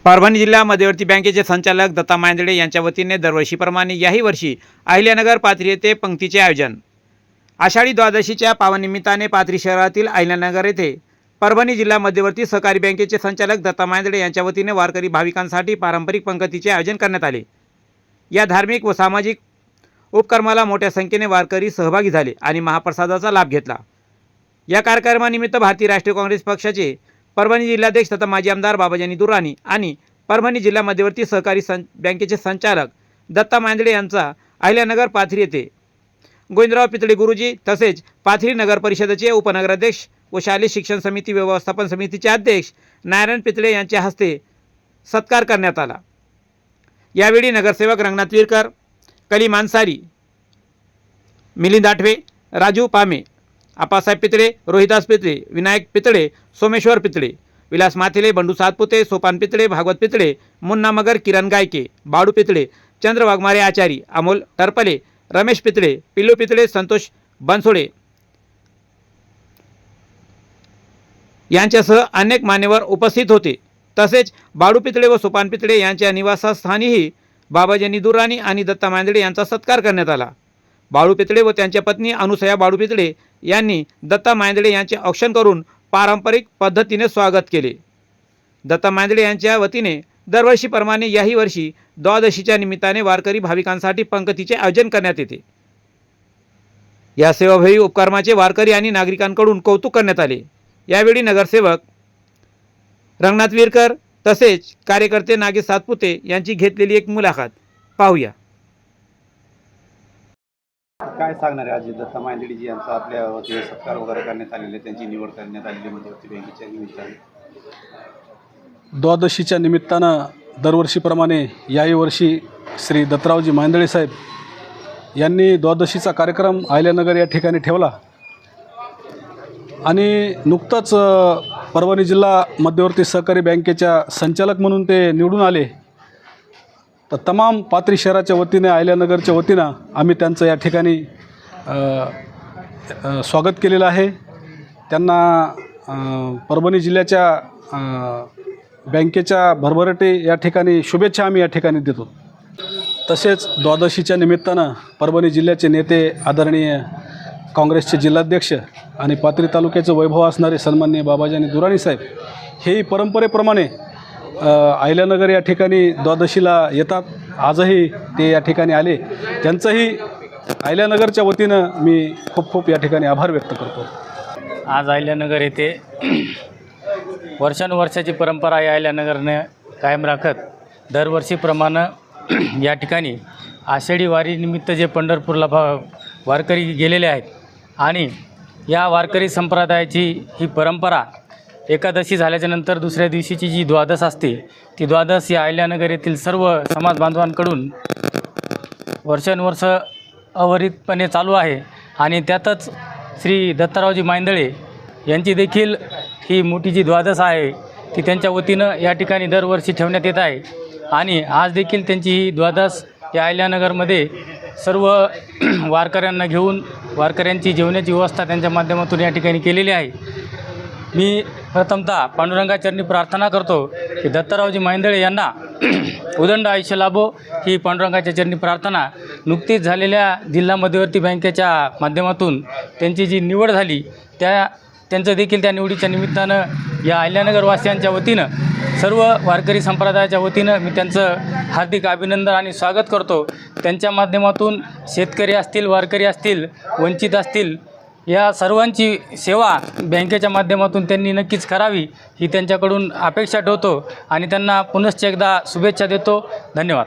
परभणी जिल्हा मध्यवर्ती बँकेचे संचालक दत्ता मांदळे यांच्या वतीने दरवर्षीप्रमाणे याही वर्षी अहिल्यानगर पाथरी येथे पंक्तीचे आयोजन। आषाढी द्वादशीच्या पावननिमित्ताने पाथरी शहरातील अहिल्यानगर येथे परभणी जिल्हा मध्यवर्ती सहकारी बँकेचे संचालक दत्ता मांदळे यांच्या वतीने वारकरी भाविकांसाठी पारंपरिक पंक्तीचे आयोजन करण्यात आले। या धार्मिक व सामाजिक उपक्रमाला मोठ्या संख्येने वारकरी सहभागी झाले आणि महाप्रसादाचा लाभ घेतला। या कार्यक्रमानिमित्त भारतीय राष्ट्रीय काँग्रेस पक्षाचे परभणी जिल्हाध्यक्ष तथा माजी आमदार बाबाजानी दुर्राणी आणि परभणी जिल्हा मध्यवर्ती सहकारी बँकेचे संचालक दत्ता मांदळे यांचा अहिल्यानगर पाथरी येथे गोविंदराव पितळे गुरुजी तसेच पाथरी नगर परिषदेचे उपनगराध्यक्ष व शालेय शिक्षण समिती व्यवस्थापन समितीचे अध्यक्ष नारायण पितळे यांच्या हस्ते सत्कार करण्यात आला। यावेळी नगरसेवक रंगनाथ विरकर, कली मानसारी, मिलिंद आठवे, राजू पामे, आप्पासाहेब पितळे, रोहिदास पितळे, विनायक पितळे, सोमेश्वर पितळे, विलास माथेले, बंडू सातपुते, सोपान पितळे, भागवत पितळे, मुन्ना मगर, किरण गायके, बाडू पितळे, चंद्र वाघमारे आचारी, अमोल टरपले, रमेश पितळे, पिल्लू पितळे, संतोष बनसोडे यांच्यासह अनेक मान्यवर उपस्थित होते। तसेच बाडू पितळे व सोपान पितळे यांच्या निवासस्थानीही बाबाजानी दुर्राणी आणि दत्ता मांदळे यांचा सत्कार करण्यात आला। बाळू पितळे व त्यांच्या पत्नी अनुसया बाळू पितळे यांनी दत्ता मांदळे यांचे औक्षण करून पारंपरिक पद्धतीने स्वागत केले। दत्ता मांदळे यांच्या वतीने दरवर्षीप्रमाणे याही वर्षी द्वादशीच्या निमित्ताने वारकरी भाविकांसाठी पंक्तीचे आयोजन करण्यात येते। या सेवाभावी उपक्रमाचे वारकरी आणि नागरिकांकडून कौतुक करण्यात आले। यावेळी नगरसेवक रंगनाथ विरकर तसेच कार्यकर्ते नागेश सातपुते यांची घेतलेली एक मुलाखत पाहूया। काय सांगणार आहे आज दत्ता मांदळेजी यांचा आपल्या वतीने सत्कार वगैरे करण्यात आलेले, त्यांची निवड करण्यात आलेली मध्यवर्ती बँकेच्या निमित्ताने? द्वादशीच्या निमित्तानं दरवर्षीप्रमाणे याही वर्षी श्री दत्तरावजी मांदळे साहेब यांनी द्वादशीचा कार्यक्रम अहिल्यानगर या ठिकाणी ठेवला आणि नुकतंच परभणी जिल्हा मध्यवर्ती सहकारी बँकेच्या संचालक म्हणून ते निवडून आले। तर तमाम पाथरी शहराच्या वतीने अहिल्यानगरच्या वतीनं आम्ही त्यांचं या ठिकाणी स्वागत केलेलं आहे। त्यांना परभणी जिल्ह्याच्या बँकेच्या भरभराटी या ठिकाणी शुभेच्छा आम्ही या ठिकाणी देतो। तसेच द्वादशीच्या निमित्तानं परभणी जिल्ह्याचे नेते आदरणीय काँग्रेसचे जिल्हाध्यक्ष आणि पाथरी तालुक्याचं वैभव असणारे सन्माननीय बाबाजानी दुर्राणी साहेब हेही परंपरेप्रमाणे अहिल्यानगर या ठिकाणी द्वादशीला येतात। आजही ते या ठिकाणी आले, त्यांचंही अहिल्यानगरच्या वतीनं मी खूप खूप या ठिकाणी आभार व्यक्त करतो। आज अहिल्यानगर येथे वर्षानुवर्षाची परंपरा या अहिल्यानगरने कायम राखत दरवर्षीप्रमाणे या ठिकाणी आषाढी वारीनिमित्त जे पंढरपूरला वारकरी गेलेले आहेत आणि या वारकरी संप्रदायाची ही परंपरा एकादशी झाल्याच्यानंतर दुसऱ्या दिवशीची जी द्वादश असते ती द्वादश या अहिल्यानगर येथील सर्व समाज बांधवांकडून वर्षानुवर्ष अविरतपणे चालू आहे आणि त्यातच श्री दत्तारावजी मांदळे यांची देखील ही मोठी जी द्वादश आहे ती त्यांच्या वतीनं या ठिकाणी दरवर्षी ठेवण्यात येत आहे आणि आज देखील त्यांची ही द्वादश या अहिल्यानगरमध्ये सर्व वारकऱ्यांना घेऊन वारकऱ्यांची जेवणाची व्यवस्था त्यांच्या माध्यमातून या ठिकाणी केलेली आहे। मी प्रथमतः पांडुरंगाचरणी प्रार्थना करतो की दत्तारावजी मांदळे यांना उदंड आयुष्य लाभो ही पांडुरंगाच्या चरणी प्रार्थना। नुकतीच झालेल्या जिल्हा मध्यवर्ती बँकेच्या माध्यमातून त्यांची जी निवड झाली त्यांचं देखील त्या निवडीच्या निमित्तानं या अहिल्यानगरवासियांच्या वतीनं सर्व वारकरी संप्रदायाच्या वतीनं मी त्यांचं हार्दिक अभिनंदन आणि स्वागत करतो। त्यांच्या माध्यमातून शेतकरी असतील, वारकरी असतील, वंचित असतील या सर्वांची सेवा बँकेच्या माध्यमातून त्यांनी नक्कीच करावी ही त्यांच्याकडून अपेक्षा ठेवतो आणि त्यांना पुनश्च एकदा शुभेच्छा देतो। धन्यवाद।